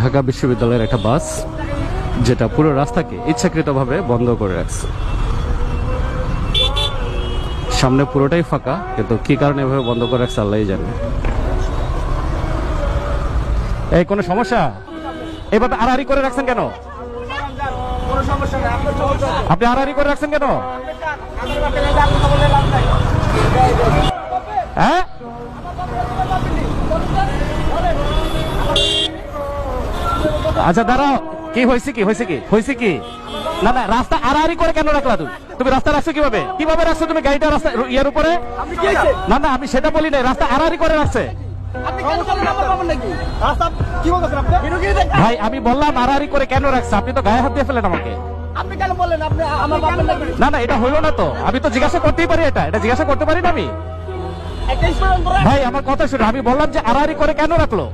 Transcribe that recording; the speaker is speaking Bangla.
ঢাকা বিশ্ববিদ্যালয়ের একটা বাস যেটা পুরো রাস্তাকে ইচ্ছাকৃতভাবে বন্ধ করে রাখছে। সামনে পুরোটাই ফাঁকা, কিন্তু কি কারণে এভাবে বন্ধ করে রাখছে আল্লাহই জানে। এই কোনো সমস্যা? এভাবে আড়াআড়ি করে রাখছেন কেন? আপনি আড়াআড়ি করে রাখছেন কেন? হ্যাঁ, আচ্ছা দাঁড়াও, কি হয়েছে কি হয়েছে কি হয়েছে কি? না না, রাস্তা আড়াআড়ি করে কেন রাখলা? তুমি রাস্তা রাখছো কিভাবে? কিভাবে রাখছো তুমি গাড়িটা রাস্তা ইয়ার উপরে? না না, আমি সেটা বলি নাই, রাস্তা আড়াআড়ি করে রাখছে। ভাই আমি বললাম আড়াআড়ি করে কেন রাখছে, আপনি তো গায়ে হাত দিয়ে ফেলেন আমাকে। না না, এটা হইলো না তো, আমি তো জিজ্ঞাসা করতেই পারি, এটা জিজ্ঞাসা করতে পারি না আমি? ভাই আমার কথা শুনে, আমি বললাম যে আড়াআড়ি করে কেন রাখলো।